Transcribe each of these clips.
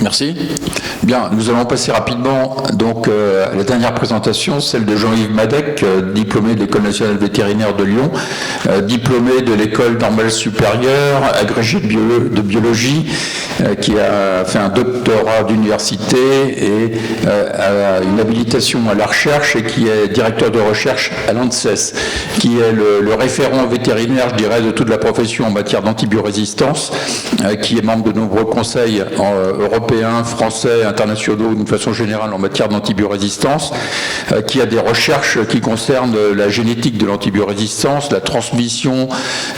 Merci. Bien, nous allons passer rapidement donc à la dernière présentation, celle de Jean-Yves Madec, diplômé de l'École nationale vétérinaire de Lyon, diplômé de l'École normale supérieure, agrégé de biologie, qui a fait un doctorat d'université et une habilitation à la recherche et qui est directeur de recherche à l'ANSES, qui est le référent vétérinaire, je dirais, de toute la profession en matière d'antibiorésistance, qui est membre de nombreux conseils européens, français, internationaux, d'une façon générale en matière d'antibiorésistance, qui a des recherches qui concernent la génétique de l'antibiorésistance, la transmission,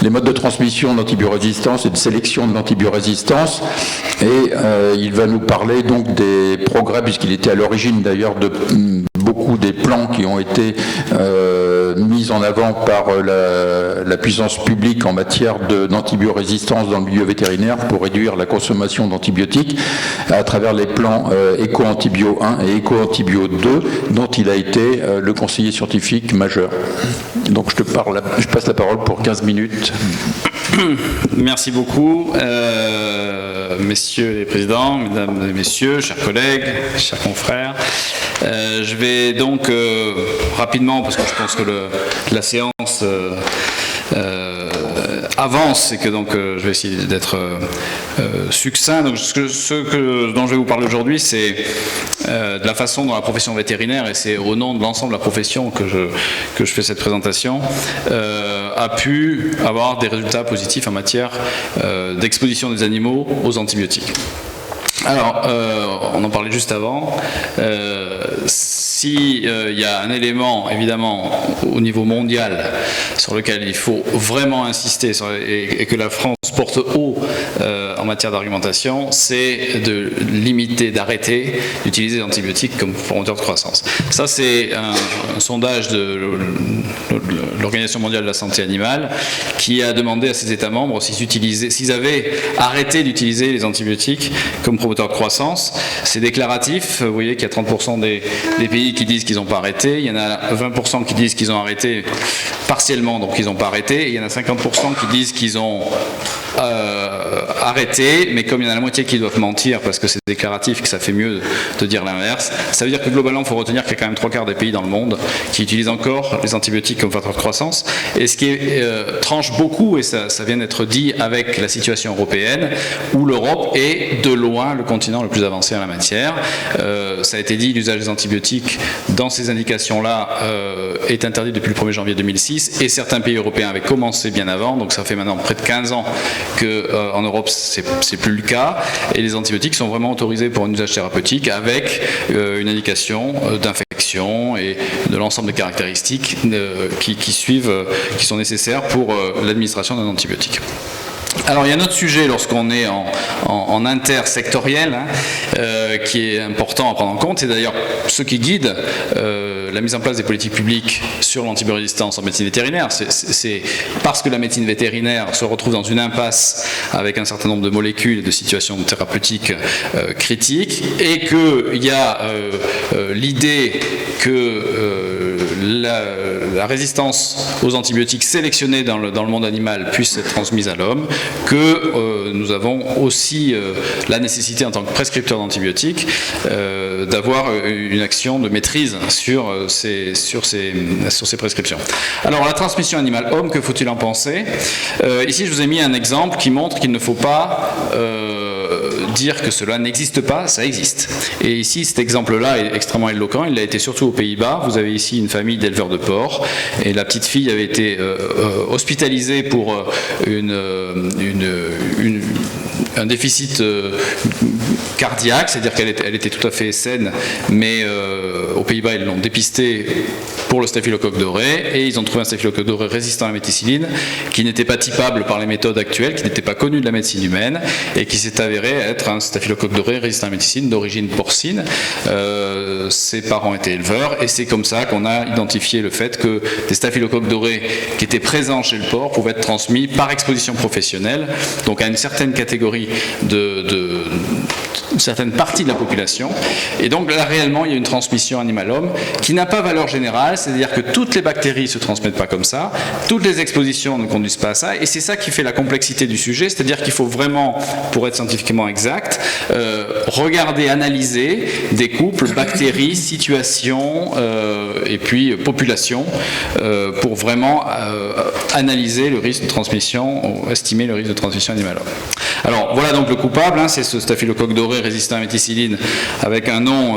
les modes de transmission d'antibiorésistance et de sélection de l'antibiorésistance. Et il va nous parler donc des progrès, puisqu'il était à l'origine d'ailleurs de beaucoup des plans qui ont été mis en avant par la puissance publique en matière d'antibiorésistance dans le milieu vétérinaire pour réduire la consommation d'antibiotiques à travers les plans Eco-Antibio 1 et Eco-Antibio 2 dont il a été le conseiller scientifique majeur. Donc je passe la parole pour 15 minutes. Merci beaucoup, messieurs les présidents, mesdames et messieurs, chers collègues, chers confrères. Je vais donc rapidement, parce que je pense que la séance avance et que donc je vais essayer d'être succinct. Donc dont je vais vous parler aujourd'hui, c'est de la façon dont la profession vétérinaire, et c'est au nom de l'ensemble de la profession que je fais cette présentation, a pu avoir des résultats positifs en matière d'exposition des animaux aux antibiotiques. Alors, on en parlait juste avant. S'il y a un élément, évidemment, au niveau mondial, sur lequel il faut vraiment insister et que la France porte haut en matière d'argumentation, c'est de limiter, d'arrêter d'utiliser les antibiotiques comme promoteur de croissance. Ça, c'est un sondage de l'Organisation mondiale de la santé animale qui a demandé à ses États membres s'ils avaient arrêté d'utiliser les antibiotiques comme promoteur de croissance. C'est déclaratif. Vous voyez qu'il y a 30% des pays qui disent qu'ils n'ont pas arrêté. Il y en a 20% qui disent qu'ils ont arrêté partiellement, donc ils n'ont pas arrêté. Et il y en a 50% qui disent qu'ils ont arrêté, mais comme il y en a la moitié qui doivent mentir parce que c'est déclaratif, que ça fait mieux de dire l'inverse, ça veut dire que globalement, il faut retenir qu'il y a quand même 3/4 des pays dans le monde qui utilisent encore les antibiotiques comme facteur de croissance. Et ce qui tranche beaucoup, et ça vient d'être dit avec la situation européenne, où l'Europe est de loin le continent le plus avancé en la matière. Ça a été dit, l'usage des antibiotiques dans ces indications-là est interdit depuis le 1er janvier 2006, et certains pays européens avaient commencé bien avant, donc ça fait maintenant près de 15 ans qu'en Europe c'est plus le cas, et les antibiotiques sont vraiment autorisés pour un usage thérapeutique avec une indication d'infection et de l'ensemble des caractéristiques qui sont nécessaires pour l'administration d'un antibiotique. Alors il y a un autre sujet lorsqu'on est en intersectoriel qui est important à prendre en compte, c'est d'ailleurs ce qui guide la mise en place des politiques publiques sur l'antibiorésistance en médecine vétérinaire. C'est parce que la médecine vétérinaire se retrouve dans une impasse avec un certain nombre de molécules et de situations thérapeutiques critiques, et qu'il y a l'idée que la résistance aux antibiotiques sélectionnés dans le monde animal puisse être transmise à l'homme, que nous avons aussi la nécessité en tant que prescripteur d'antibiotiques d'avoir une action de maîtrise sur ces prescriptions. Alors la transmission animale-homme, que faut-il en penser? Ici je vous ai mis un exemple qui montre qu'il ne faut pas dire que cela n'existe pas, ça existe. Et ici cet exemple-là est extrêmement éloquent, il a été surtout aux Pays-Bas. Vous avez ici une famille d'éleveurs de porcs, et la petite fille avait été hospitalisée pour un déficit cardiaque, c'est-à-dire qu'elle était tout à fait saine, mais aux Pays-Bas ils l'ont dépistée pour le staphylocoque doré, et ils ont trouvé un staphylocoque doré résistant à la méticilline qui n'était pas typable par les méthodes actuelles, qui n'était pas connu de la médecine humaine, et qui s'est avéré être un staphylocoque doré résistant à la méticilline d'origine porcine. Ses parents étaient éleveurs, et c'est comme ça qu'on a identifié le fait que des staphylocoques dorés qui étaient présents chez le porc pouvaient être transmis par exposition professionnelle, donc à une certaine catégorie une certaine partie de la population. Et donc là, réellement, il y a une transmission animal-homme qui n'a pas valeur générale, c'est-à-dire que toutes les bactéries ne se transmettent pas comme ça, toutes les expositions ne conduisent pas à ça, et c'est ça qui fait la complexité du sujet, c'est-à-dire qu'il faut vraiment, pour être scientifiquement exact, regarder, analyser des couples, bactéries, situations, et puis population, pour vraiment analyser le risque de transmission, ou estimer le risque de transmission animal-homme. Alors voilà donc le coupable, c'est ce staphylocoque doré résistant à la méticilline avec un nom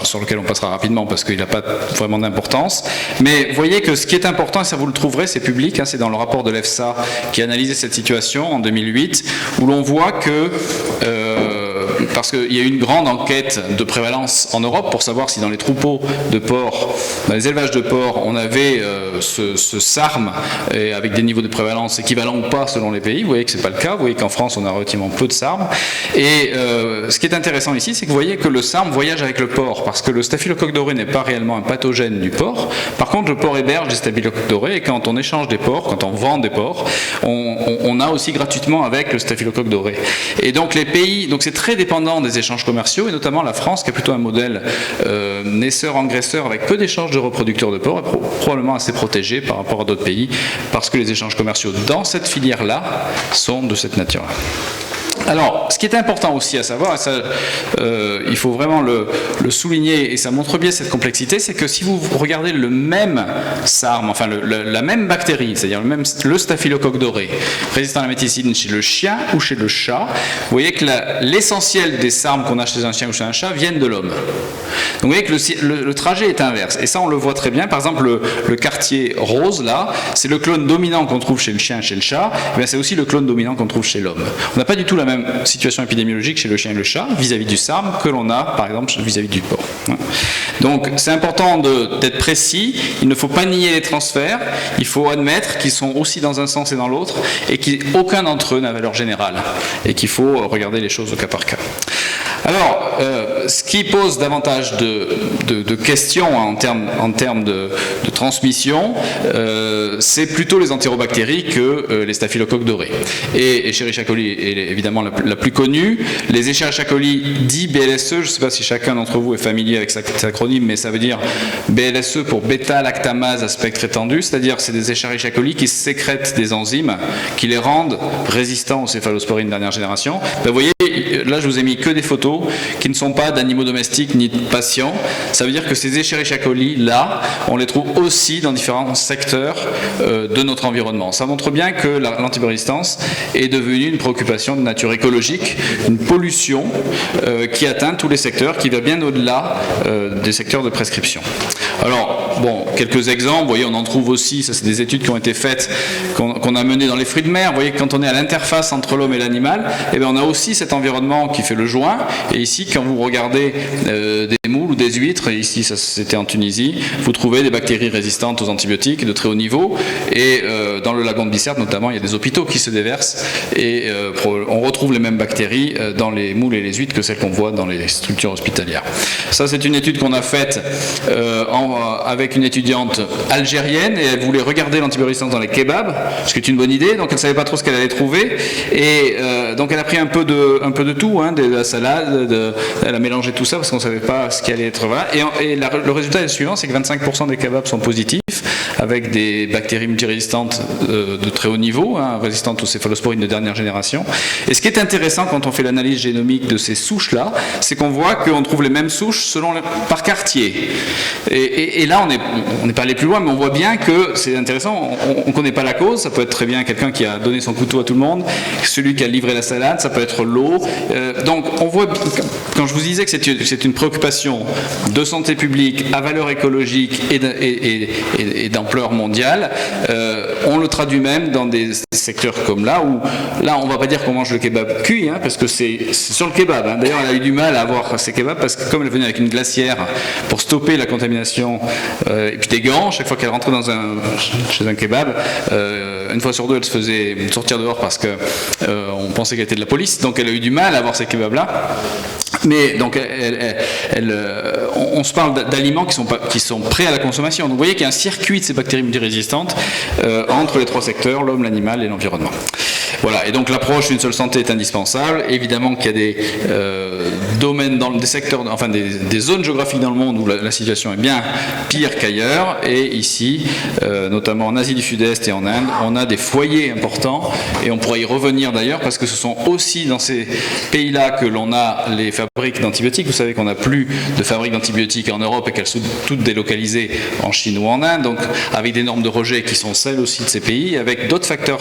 sur lequel on passera rapidement parce qu'il n'a pas vraiment d'importance. Mais vous voyez que ce qui est important, et ça vous le trouverez, c'est public, c'est dans le rapport de l'EFSA qui a analysé cette situation en 2008, où l'on voit que parce qu'il y a eu une grande enquête de prévalence en Europe pour savoir si dans les troupeaux de porcs, dans les élevages de porcs, on avait ce SARM avec des niveaux de prévalence équivalents ou pas selon les pays. Vous voyez que ce n'est pas le cas. Vous voyez qu'en France, on a relativement peu de SARM. Et ce qui est intéressant ici, c'est que vous voyez que le SARM voyage avec le porc, parce que le staphylocoque doré n'est pas réellement un pathogène du porc. Par contre, le porc héberge des staphylocoques dorés, et quand on échange des porcs, quand on vend des porcs, on a aussi gratuitement avec le staphylocoque doré. Et donc les pays, donc c'est très dépendant des échanges commerciaux, et notamment la France, qui a plutôt un modèle naisseur-engraisseur avec peu d'échanges de reproducteurs de porcs, est probablement assez protégé par rapport à d'autres pays, parce que les échanges commerciaux dans cette filière-là sont de cette nature-là. Alors, ce qui est important aussi à savoir, et ça, il faut vraiment le souligner, et ça montre bien cette complexité, c'est que si vous regardez le même SARM, enfin la même bactérie, c'est-à-dire le staphylocoque doré, résistant à la méticilline chez le chien ou chez le chat, vous voyez que l'essentiel des SARM qu'on a chez un chien ou chez un chat viennent de l'homme. Donc vous voyez que le trajet est inverse, et ça on le voit très bien. Par exemple, le quartier rose, là, c'est le clone dominant qu'on trouve chez le chien et chez le chat, et c'est aussi le clone dominant qu'on trouve chez l'homme. On n'a pas du tout la même situation épidémiologique chez le chien et le chat vis-à-vis du SARM que l'on a par exemple vis-à-vis du porc. Donc c'est important d'être précis, il ne faut pas nier les transferts, il faut admettre qu'ils sont aussi dans un sens et dans l'autre et qu'aucun d'entre eux n'a valeur générale et qu'il faut regarder les choses au cas par cas. Alors, ce qui pose davantage de questions en termes de transmission, c'est plutôt les entérobactéries que les staphylocoques dorés. Et Escherichia coli est évidemment la plus connue. Les Escherichia coli dit BLSE, je ne sais pas si chacun d'entre vous est familier avec cet acronyme, mais ça veut dire BLSE pour bêta-lactamase à spectre étendu, c'est-à-dire c'est des Escherichia coli qui sécrètent des enzymes qui les rendent résistants aux céphalosporines dernière génération. Ben, vous voyez, là je vous ai mis que des photos qui ne sont pas d'animaux domestiques ni de patients. Ça veut dire que ces Escherichia coli là, on les trouve aussi dans différents secteurs de notre environnement. Ça montre bien que l'antibiorésistance est devenue une préoccupation de nature écologique, une pollution qui atteint tous les secteurs, qui va bien au-delà des secteurs de prescription. Alors, bon, quelques exemples, vous voyez, on en trouve aussi, ça c'est des études qui ont été faites, qu'on a menées dans les fruits de mer. Vous voyez que quand on est à l'interface entre l'homme et l'animal, eh bien, on a aussi cet environnement qui fait le joint. Et ici, quand vous regardez des moules ou des huîtres, ici ça c'était en Tunisie, vous trouvez des bactéries résistantes aux antibiotiques de très haut niveau. Et dans le lagon de Bicêtre notamment, il y a des hôpitaux qui se déversent. Et on retrouve les mêmes bactéries dans les moules et les huîtres que celles qu'on voit dans les structures hospitalières. Ça, c'est une étude qu'on a faite avec une étudiante algérienne, et elle voulait regarder l'antibiorésistance dans les kebabs, ce qui est une bonne idée, donc elle ne savait pas trop ce qu'elle allait trouver, et donc elle a pris un peu de tout, de la salade, elle a mélangé tout ça parce qu'on ne savait pas ce qui allait être, voilà, et le résultat est le suivant, c'est que 25% des kebabs sont positifs, avec des bactéries multirésistantes de très haut niveau, résistantes aux céphalosporines de dernière génération. Et ce qui est intéressant quand on fait l'analyse génomique de ces souches-là, c'est qu'on voit qu'on trouve les mêmes souches par quartier. Et là, on n'est pas allé plus loin, mais on voit bien que c'est intéressant, on ne connaît pas la cause, ça peut être très bien quelqu'un qui a donné son couteau à tout le monde, celui qui a livré la salade, ça peut être l'eau. Donc on voit, quand je vous disais que c'est une préoccupation de santé publique à valeur écologique et d'ampleur mondiale, on le traduit même dans des secteurs comme là, où là on ne va pas dire qu'on mange le kebab cuit, parce que c'est sur le kebab. D'ailleurs elle a eu du mal à avoir ces kebabs parce que comme elle venait avec une glacière pour stopper la contamination et puis des gants, chaque fois qu'elle rentrait chez un kebab, une fois sur deux elle se faisait sortir dehors parce qu'on pensait qu'elle était de la police, donc elle a eu du mal à avoir ces kebabs là. Mais donc on se parle d'aliments qui sont prêts à la consommation. Donc vous voyez qu'il y a un circuit de ces bactéries multirésistantes entre les trois secteurs, l'homme, l'animal et l'environnement. Voilà, et donc l'approche d'une seule santé est indispensable. Évidemment qu'il y a des domaines, des secteurs, enfin des zones géographiques dans le monde où la situation est bien pire qu'ailleurs. Et ici, notamment en Asie du Sud-Est et en Inde, on a des foyers importants, et on pourrait y revenir d'ailleurs, parce que ce sont aussi dans ces pays-là que l'on a les fabriques d'antibiotiques. Vous savez qu'on n'a plus de fabriques d'antibiotiques en Europe et qu'elles sont toutes délocalisées en Chine ou en Inde, donc avec des normes de rejet qui sont celles aussi de ces pays, avec d'autres facteurs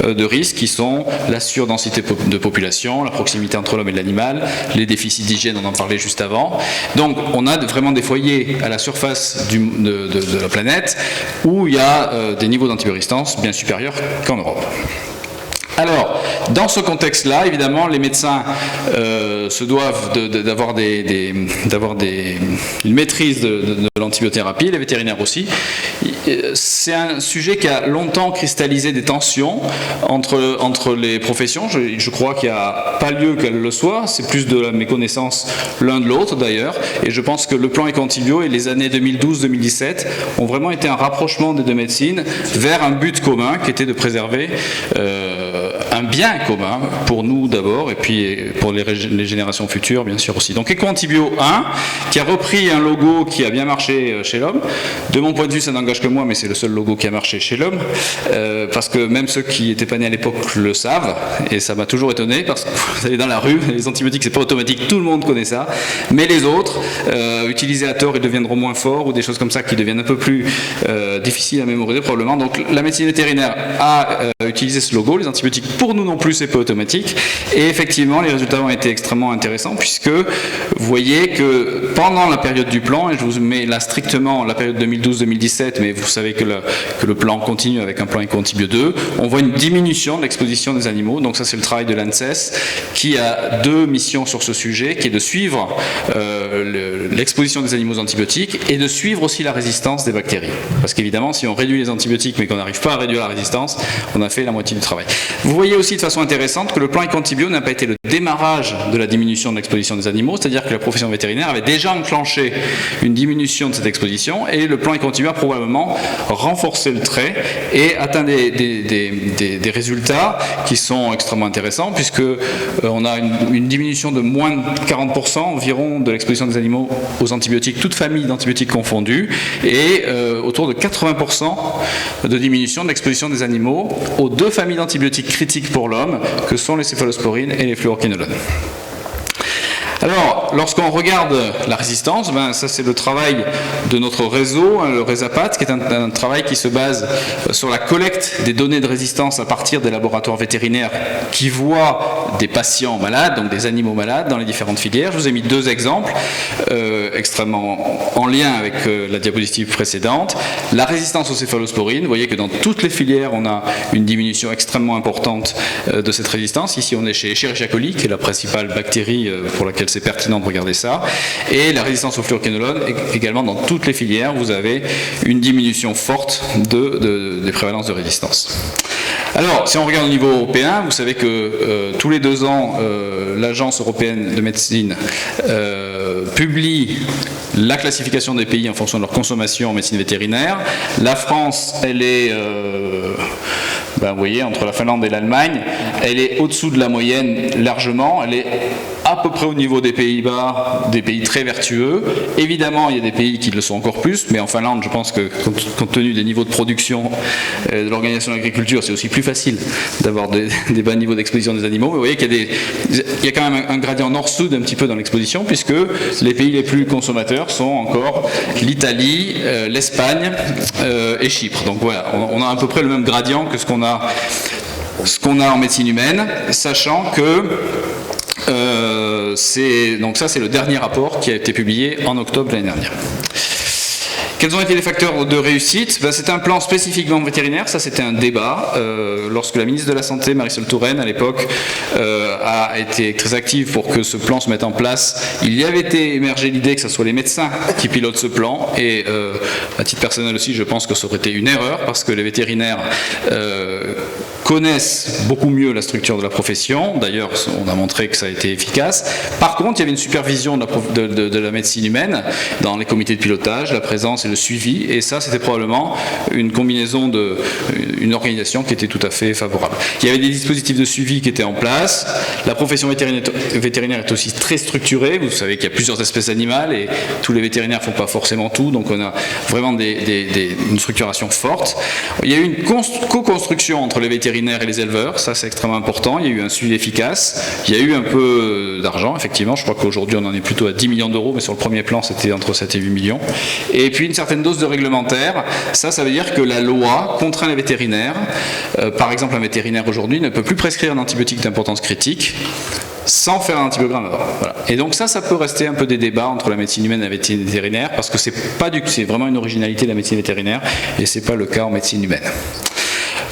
de risque qui sont la surdensité de population, la proximité entre l'homme et l'animal, les déficits d'hygiène, on en parlait juste avant. Donc on a vraiment des foyers à la surface de la planète où il y a des niveaux d'antibiorésistance bien supérieurs qu'en Europe. Alors, dans ce contexte-là, évidemment, les médecins se doivent d'avoir une maîtrise de l'antibiothérapie, les vétérinaires aussi. C'est un sujet qui a longtemps cristallisé des tensions entre les professions. Je crois qu'il n'y a pas lieu qu'elles le soient. C'est plus de la méconnaissance l'un de l'autre, d'ailleurs. Et je pense que le plan Éco-Antibio et les années 2012-2017 ont vraiment été un rapprochement des deux médecines vers un but commun qui était de préserver un bien commun pour nous d'abord et puis pour les générations futures bien sûr aussi. Donc Éco-Antibio 1 qui a repris un logo qui a bien marché chez l'homme. De mon point de vue ça n'engage que moi, mais c'est le seul logo qui a marché chez l'homme parce que même ceux qui n'étaient pas nés à l'époque le savent, et ça m'a toujours étonné parce que vous allez dans la rue, les antibiotiques c'est pas automatique, tout le monde connaît ça, mais les autres utilisés à tort ils deviendront moins forts, ou des choses comme ça qui deviennent un peu plus difficiles à mémoriser probablement. Donc la médecine vétérinaire a utilisé ce logo. Les antibiotiques pour nous non plus c'est pas automatique, et effectivement les résultats ont été extrêmement intéressants puisque vous voyez que pendant la période du plan, et je vous mets là strictement la période 2012-2017, mais vous savez que le plan continue avec un plan Éco-Antibio 2, on voit une diminution de l'exposition des animaux. Donc ça c'est le travail de l'ANSES qui a deux missions sur ce sujet, qui est de suivre l'exposition des animaux aux antibiotiques et de suivre aussi la résistance des bactéries, parce qu'évidemment si on réduit les antibiotiques mais qu'on n'arrive pas à réduire la résistance, on a fait la moitié du travail. Vous voyez aussi de façon intéressante que le plan Éco-Antibio n'a pas été le démarrage de la diminution de l'exposition des animaux, c'est-à-dire que la profession vétérinaire avait déjà enclenché une diminution de cette exposition, et le plan Éco-Antibio a probablement renforcé le trait et atteint des résultats qui sont extrêmement intéressants, puisque on a une diminution de moins de 40% environ de l'exposition des animaux aux antibiotiques, toutes familles d'antibiotiques confondues, et autour de 80% de diminution de l'exposition des animaux aux deux familles d'antibiotiques critiques pour l'homme, que sont les céphalosporines et les fluoroquinolones. Alors, lorsqu'on regarde la résistance, ça c'est le travail de notre réseau, le RESAPAT, qui est un travail qui se base sur la collecte des données de résistance à partir des laboratoires vétérinaires qui voient des patients malades, donc des animaux malades, dans les différentes filières. Je vous ai mis deux exemples extrêmement en lien avec la diapositive précédente. La résistance aux céphalosporines, vous voyez que dans toutes les filières, on a une diminution extrêmement importante de cette résistance. Ici, on est chez Escherichia coli, qui est la principale bactérie pour laquelle c'est pertinent de regarder ça. Et la résistance aux fluoroquinolones, également dans toutes les filières, vous avez une diminution forte des prévalences de résistance. Alors, si on regarde au niveau européen, vous savez que tous les 2 ans, l'Agence européenne de médecine publie la classification des pays en fonction de leur consommation en médecine vétérinaire. La France, elle est, vous voyez, entre la Finlande et l'Allemagne, elle est au-dessous de la moyenne largement. Elle est à peu près au niveau des Pays-Bas, des pays très vertueux. Évidemment, il y a des pays qui le sont encore plus, mais en Finlande, je pense que, compte tenu des niveaux de production de l'organisation de l'agriculture, c'est aussi plus facile d'avoir des bas niveaux d'exposition des animaux. Mais vous voyez qu'il y a quand même un gradient nord-sud un petit peu dans l'exposition, puisque les pays les plus consommateurs sont encore l'Italie, l'Espagne et Chypre. Donc voilà, on a à peu près le même gradient que ce qu'on a en médecine humaine, sachant que donc ça c'est le dernier rapport qui a été publié en octobre l'année dernière. Quels ont été les facteurs de réussite ? C'était un plan spécifiquement vétérinaire, ça c'était un débat. Lorsque la ministre de la Santé, Marisol Touraine, à l'époque, a été très active pour que ce plan se mette en place, il y avait été émergé l'idée que ce soit les médecins qui pilotent ce plan, et à titre personnel aussi, je pense que ça aurait été une erreur, parce que les vétérinaires connaissent beaucoup mieux la structure de la profession. D'ailleurs, on a montré que ça a été efficace. Par contre, il y avait une supervision de la médecine humaine dans les comités de pilotage, la présence et le suivi, et ça, c'était probablement une combinaison une organisation qui était tout à fait favorable. Il y avait des dispositifs de suivi qui étaient en place. La profession vétérinaire est aussi très structurée. Vous savez qu'il y a plusieurs espèces animales et tous les vétérinaires ne font pas forcément tout, donc on a vraiment une structuration forte. Il y a eu une co-construction entre les vétérinaires et les éleveurs, ça c'est extrêmement important. Il y a eu un suivi efficace. Il y a eu un peu d'argent, effectivement. Je crois qu'aujourd'hui on en est plutôt à 10 millions d'euros, mais sur le premier plan c'était entre 7 et 8 millions. Et puis une certaine dose de réglementaire. Ça veut dire que la loi contraint les vétérinaires. Par exemple, un vétérinaire aujourd'hui ne peut plus prescrire un antibiotique d'importance critique sans faire un antibiogramme avant. Voilà. Et donc ça peut rester un peu des débats entre la médecine humaine et la médecine vétérinaire, parce que c'est vraiment une originalité de la médecine vétérinaire, et c'est pas le cas en médecine humaine.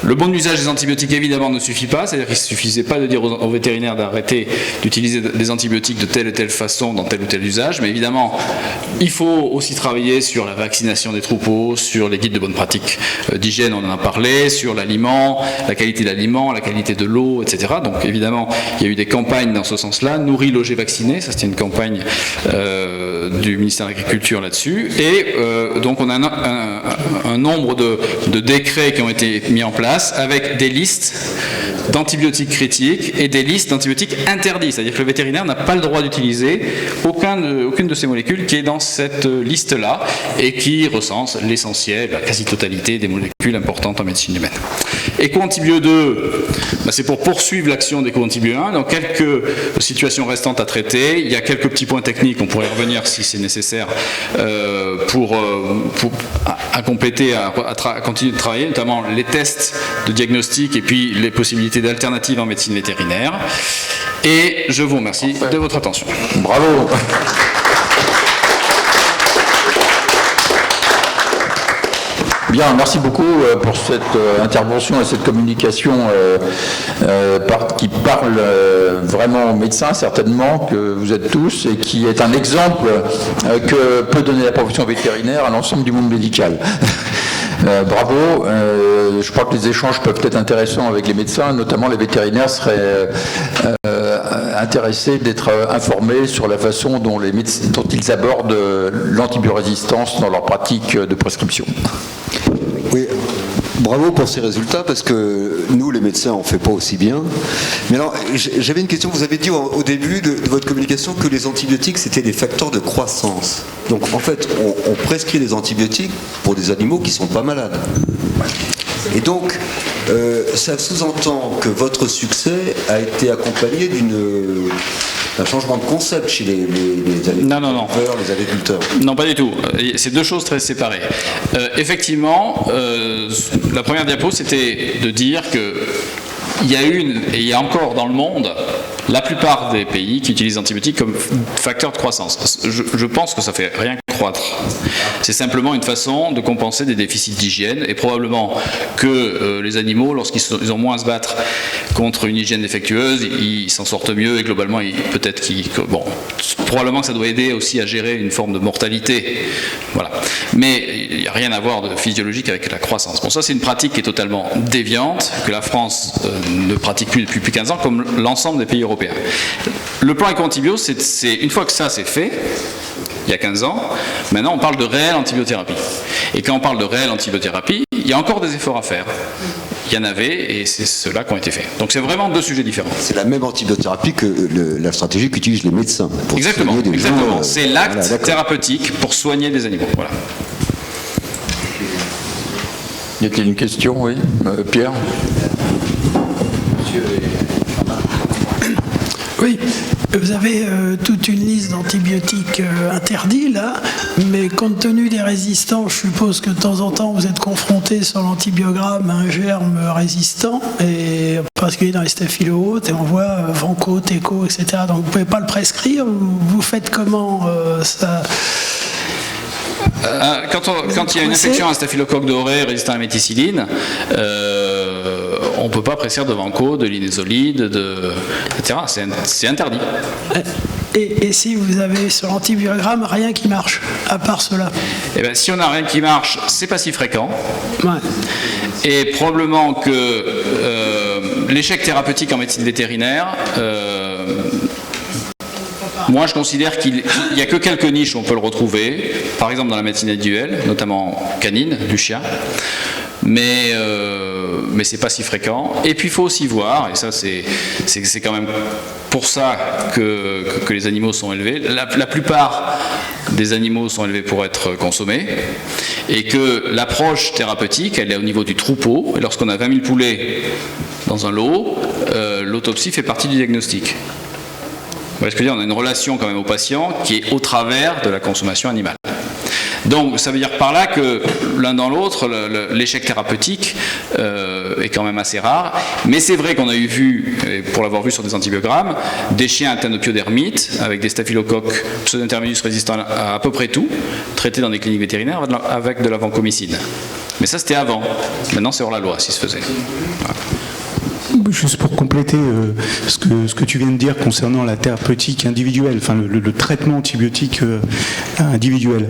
Le bon usage des antibiotiques, évidemment, ne suffit pas. C'est-à-dire qu'il ne suffisait pas de dire aux vétérinaires d'arrêter d'utiliser des antibiotiques de telle ou telle façon dans tel ou tel usage. Mais évidemment, il faut aussi travailler sur la vaccination des troupeaux, sur les guides de bonne pratique d'hygiène, on en a parlé, sur l'aliment, la qualité de l'aliment, la qualité de l'eau, etc. Donc évidemment, il y a eu des campagnes dans ce sens-là. Nourri, logé, vacciné, ça c'était une campagne du ministère de l'Agriculture là-dessus. Et donc on a un nombre de décrets qui ont été mis en place avec des listes d'antibiotiques critiques et des listes d'antibiotiques interdits. C'est-à-dire que le vétérinaire n'a pas le droit d'utiliser aucune de ces molécules qui est dans cette liste-là et qui recense l'essentiel, la quasi-totalité des molécules importantes en médecine humaine. Ecoantibio 2, c'est pour poursuivre l'action d'Ecoantibio 1. Donc quelques situations restantes à traiter. Il y a quelques petits points techniques, on pourrait y revenir si c'est nécessaire pour compléter, à continuer de travailler, notamment les tests de diagnostic et puis les possibilités d'alternatives en médecine vétérinaire. Et je vous remercie de votre attention. Bravo. Bien, merci beaucoup pour cette intervention et cette communication qui parle vraiment aux médecins, certainement, que vous êtes tous, et qui est un exemple que peut donner la profession vétérinaire à l'ensemble du monde médical. Bravo. Je crois que les échanges peuvent être intéressants avec les médecins, notamment les vétérinaires seraient intéressés d'être informés sur la façon dont ils abordent l'antibiorésistance dans leur pratique de prescription. Oui, bravo pour ces résultats, parce que nous, les médecins, on ne fait pas aussi bien. Mais alors, j'avais une question. Vous avez dit au début de votre communication que les antibiotiques, c'était des facteurs de croissance. Donc, en fait, on prescrit des antibiotiques pour des animaux qui ne sont pas malades. Et donc, ça sous-entend que votre succès a été accompagné d'un changement de concept chez les les agriculteurs. Non, pas du tout. C'est deux choses très séparées. Effectivement, la première diapo, c'était de dire que il y a et il y a encore dans le monde la plupart des pays qui utilisent l'antibiotique comme facteur de croissance. Je pense que ça fait rien croître. C'est simplement une façon de compenser des déficits d'hygiène, et probablement que les animaux, lorsqu'ils ont moins à se battre contre une hygiène défectueuse, ils s'en sortent mieux, et globalement, probablement que ça doit aider aussi à gérer une forme de mortalité. Voilà. Mais il n'y a rien à voir de physiologique avec la croissance. Bon, ça c'est une pratique qui est totalement déviante, que la France ne pratique plus depuis plus de 15 ans, comme l'ensemble des pays européens. Le plan Ecoantibio, c'est une fois que ça c'est fait, il y a 15 ans, maintenant on parle de réelle antibiothérapie. Et quand on parle de réelle antibiothérapie, il y a encore des efforts à faire. Il y en avait, et c'est ceux-là qui ont été faits. Donc c'est vraiment deux sujets différents. C'est la même antibiothérapie que la stratégie qu'utilisent les médecins. Exactement. C'est l'acte thérapeutique pour soigner des animaux. Voilà. Y a-t-il une question? Oui, Pierre. Oui, vous avez toute une liste d'antibiotiques interdits là, mais compte tenu des résistants, je suppose que de temps en temps vous êtes confronté sur l'antibiogramme à un germe résistant, et en particulier dans les staphylocoques, et on voit Vanco, Teco, etc. Donc vous ne pouvez pas le prescrire, vous faites comment ça? Quand il y a une infection à staphylocoque doré résistant à la méticilline, on ne peut pas prescrire de Vanco, de linezolide, etc. C'est interdit. Et si vous avez sur l'antibiogramme rien qui marche, à part cela? Eh bien, si on n'a rien qui marche, c'est pas si fréquent. Ouais. Et probablement que l'échec thérapeutique en médecine vétérinaire, moi je considère qu'il n'y a que quelques niches où on peut le retrouver, par exemple dans la médecine individuelle, notamment canine, du chien, mais c'est pas si fréquent. Et puis il faut aussi voir, et ça c'est quand même pour ça que les animaux sont élevés, la plupart des animaux sont élevés pour être consommés, et que l'approche thérapeutique, elle est au niveau du troupeau, et lorsqu'on a 20 000 poulets dans un lot, l'autopsie fait partie du diagnostic. Voilà ce que je veux dire, on a une relation quand même au patient qui est au travers de la consommation animale. Donc ça veut dire par là que l'un dans l'autre, l'échec thérapeutique est quand même assez rare. Mais c'est vrai qu'on a vu, pour l'avoir vu sur des antibiogrammes, des chiens atteints de pyodermite avec des staphylocoques pseudo-interminus résistants à peu près tout, traités dans des cliniques vétérinaires avec de la vancomycine. Mais ça c'était avant. Maintenant c'est hors la loi si se faisait. Voilà. Juste pour compléter ce que tu viens de dire concernant la thérapeutique individuelle, enfin le traitement antibiotique individuel,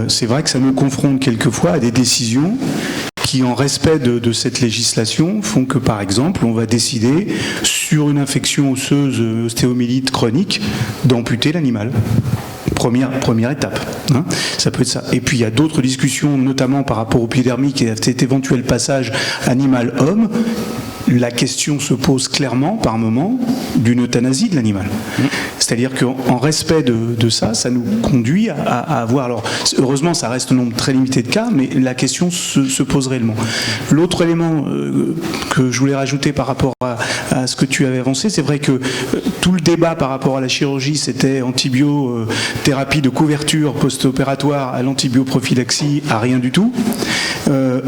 c'est vrai que ça nous confronte quelquefois à des décisions qui, en respect de cette législation, font que, par exemple, on va décider, sur une infection osseuse ostéomyélite chronique, d'amputer l'animal. Première étape, hein. Ça peut être ça. Et puis il y a d'autres discussions, notamment par rapport au piédermique et à cet éventuel passage animal-homme. La question se pose clairement, par moment, d'une euthanasie de l'animal. C'est-à-dire qu'en respect de ça, ça nous conduit à avoir... Alors, heureusement, ça reste un nombre très limité de cas, mais la question se pose réellement. L'autre élément que je voulais rajouter par rapport à ce que tu avais avancé, c'est vrai que tout le débat par rapport à la chirurgie, c'était antibiothérapie de couverture post-opératoire à l'antibioprophylaxie, à rien du tout.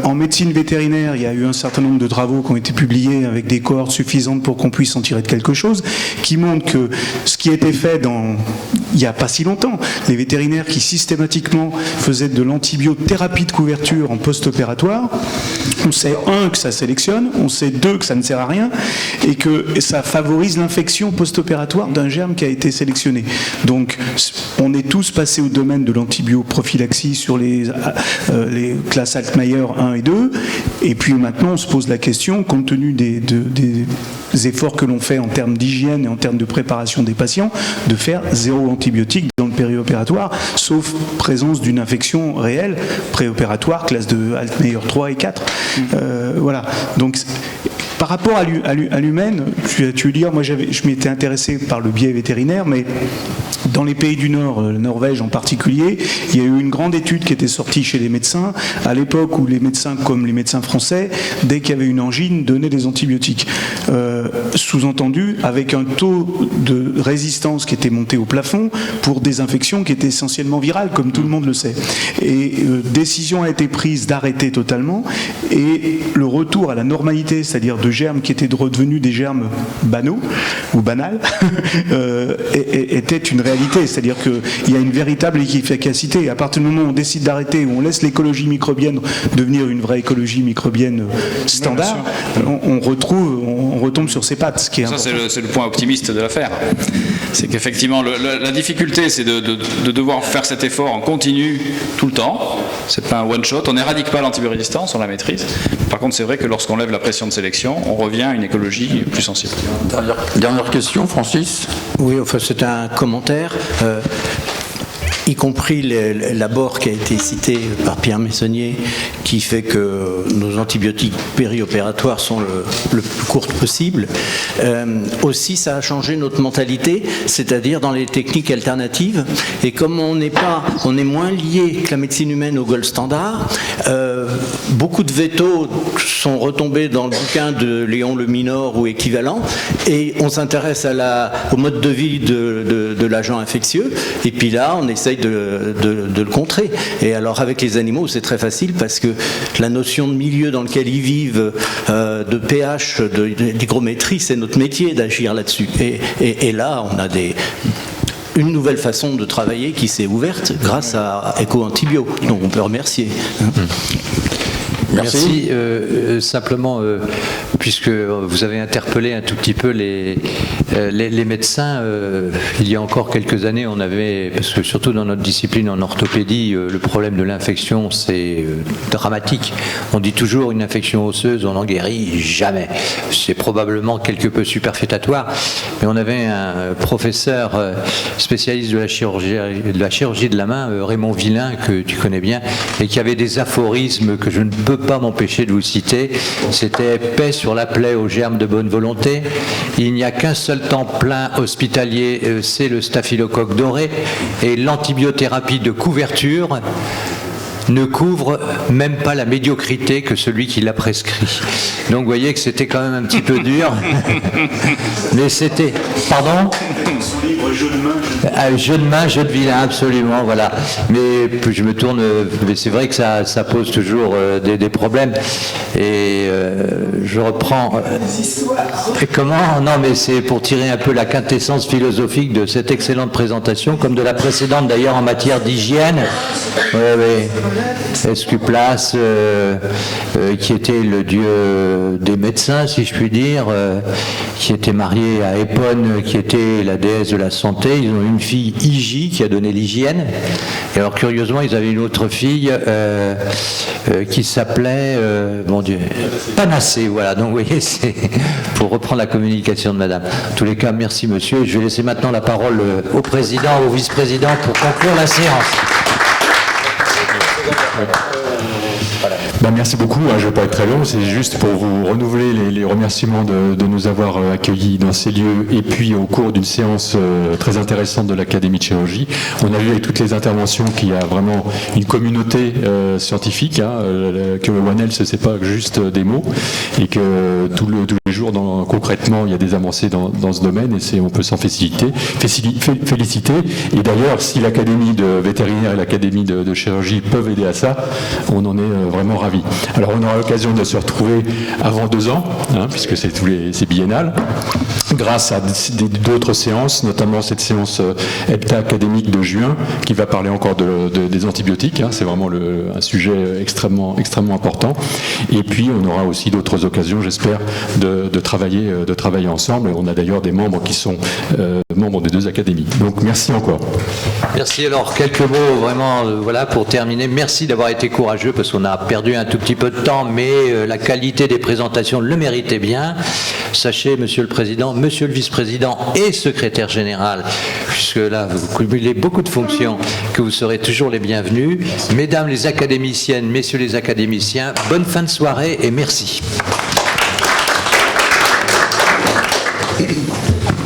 En médecine vétérinaire, il y a eu un certain nombre de travaux qui ont été publiés avec des cohortes suffisantes pour qu'on puisse en tirer de quelque chose, qui montrent que ce qui a été fait il n'y a pas si longtemps, les vétérinaires qui systématiquement faisaient de l'antibiothérapie de couverture en post-opératoire, on sait, que ça sélectionne, on sait, que ça ne sert à rien, et que ça favorise l'infection post-opératoire d'un germe qui a été sélectionné. Donc, on est tous passés au domaine de l'antibioprophylaxie sur les classes Altmaier 1 et 2, et puis maintenant, on se pose la question, compte tenu des efforts que l'on fait en termes d'hygiène et en termes de préparation des patients, de faire 0 antibiotique dans le périopératoire, sauf présence d'une infection réelle, préopératoire, classe de Altmaier 3 et 4. Voilà. Donc, par rapport à l'humaine, tu veux dire, moi je m'étais intéressé par le biais vétérinaire, mais dans les pays du Nord, la Norvège en particulier, il y a eu une grande étude qui était sortie chez les médecins, à l'époque où les médecins, comme les médecins français, dès qu'il y avait une angine, donnaient des antibiotiques. Sous-entendu, avec un taux de résistance qui était monté au plafond pour des infections qui étaient essentiellement virales, comme tout le monde le sait. Et décision a été prise d'arrêter totalement, et le retour à la normalité, c'est-à-dire de germes qui étaient redevenus des germes banaux ou banals, était une réalité. C'est-à-dire qu'il y a une véritable efficacité. À partir du moment où on décide d'arrêter, où on laisse l'écologie microbienne devenir une vraie écologie microbienne standard, on retombe sur ses pattes. Ce qui est ça, c'est le point optimiste de l'affaire. C'est qu'effectivement, la difficulté, c'est de devoir faire cet effort en continu tout le temps. C'est pas un one-shot. On n'éradique pas l'antibiorésistance, on la maîtrise. Par contre, c'est vrai que lorsqu'on lève la pression de sélection, on revient à une écologie plus sensible. Dernière question, Francis. Oui, enfin, c'est un commentaire. Y compris l'abord qui a été cité par Pierre Messonnier, qui fait que nos antibiotiques périopératoires sont le plus courtes possible. Aussi, ça a changé notre mentalité, c'est-à-dire dans les techniques alternatives. Et comme on est moins lié que la médecine humaine au gold standard, beaucoup de vétos sont retombés dans le bouquin de Léon Le Minor ou équivalent, et on s'intéresse au mode de vie de l'agent infectieux, et puis là, on essaye de le contrer. Et alors avec les animaux, c'est très facile parce que la notion de milieu dans lequel ils vivent, de pH, d'hygrométrie, c'est notre métier d'agir là-dessus. Et là, on a une nouvelle façon de travailler qui s'est ouverte grâce à EcoAntibio, donc on peut remercier. Merci. Simplement, puisque vous avez interpellé un tout petit peu les médecins, il y a encore quelques années, on avait, parce que surtout dans notre discipline en orthopédie, le problème de l'infection, c'est dramatique. On dit toujours une infection osseuse, on n'en guérit jamais. C'est probablement quelque peu superfétatoire, mais on avait un professeur spécialiste de la chirurgie de la main, Raymond Villain, que tu connais bien, et qui avait des aphorismes que je ne peux pas m'empêcher de vous citer. C'était « paix sur la plaie aux germes de bonne volonté ». Il n'y a qu'un seul temps plein hospitalier, c'est le staphylocoque doré, et l'antibiothérapie de couverture ne couvre même pas la médiocrité que celui qui l'a prescrit. Donc vous voyez que c'était quand même un petit peu dur. Mais c'était... Pardon ? Son livre Jeu de main, jeu de main, jeu de vilain, absolument, voilà. Mais je me tourne... Mais c'est vrai que ça pose toujours des problèmes. Et je reprends... Et comment ? Non, mais c'est pour tirer un peu la quintessence philosophique de cette excellente présentation, comme de la précédente d'ailleurs en matière d'hygiène. Ouais. Esculape, qui était le dieu des médecins, si je puis dire, qui était marié à Épone, qui était la déesse de la santé. Ils ont une fille, Hygie, qui a donné l'hygiène. Et alors, curieusement, ils avaient une autre fille qui s'appelait, mon Dieu, Panacée. Voilà, donc vous voyez, c'est pour reprendre la communication de madame. En tous les cas, merci monsieur. Je vais laisser maintenant la parole au président, au vice-président pour conclure la séance. Merci beaucoup, je ne vais pas être très long, c'est juste pour vous renouveler les remerciements de nous avoir accueillis dans ces lieux et puis au cours d'une séance très intéressante de l'Académie de chirurgie. On a vu avec toutes les interventions qu'il y a vraiment une communauté scientifique, que le One Health, ce n'est pas juste des mots et que tous les jours, concrètement, il y a des avancées dans ce domaine et on peut s'en féliciter. Et d'ailleurs, si l'Académie de vétérinaire et l'Académie de chirurgie peuvent aider à ça, on en est vraiment ravis. Alors on aura l'occasion de se retrouver avant 2 ans, puisque c'est biennal, grâce à d'autres séances, notamment cette séance HEPTA académique de juin, qui va parler encore des antibiotiques. C'est vraiment un sujet extrêmement important. Et puis on aura aussi d'autres occasions, j'espère, de travailler ensemble. On a d'ailleurs des membres qui sont membres des 2 académies. Donc merci encore. Merci. Alors quelques mots vraiment pour terminer. Merci d'avoir été courageux parce qu'on a perdu un tout petit peu de temps, mais la qualité des présentations le méritait bien. Sachez, monsieur le président, monsieur le vice-président et secrétaire général, puisque là vous cumulez beaucoup de fonctions, que vous serez toujours les bienvenus. Mesdames les académiciennes, messieurs les académiciens, bonne fin de soirée et merci.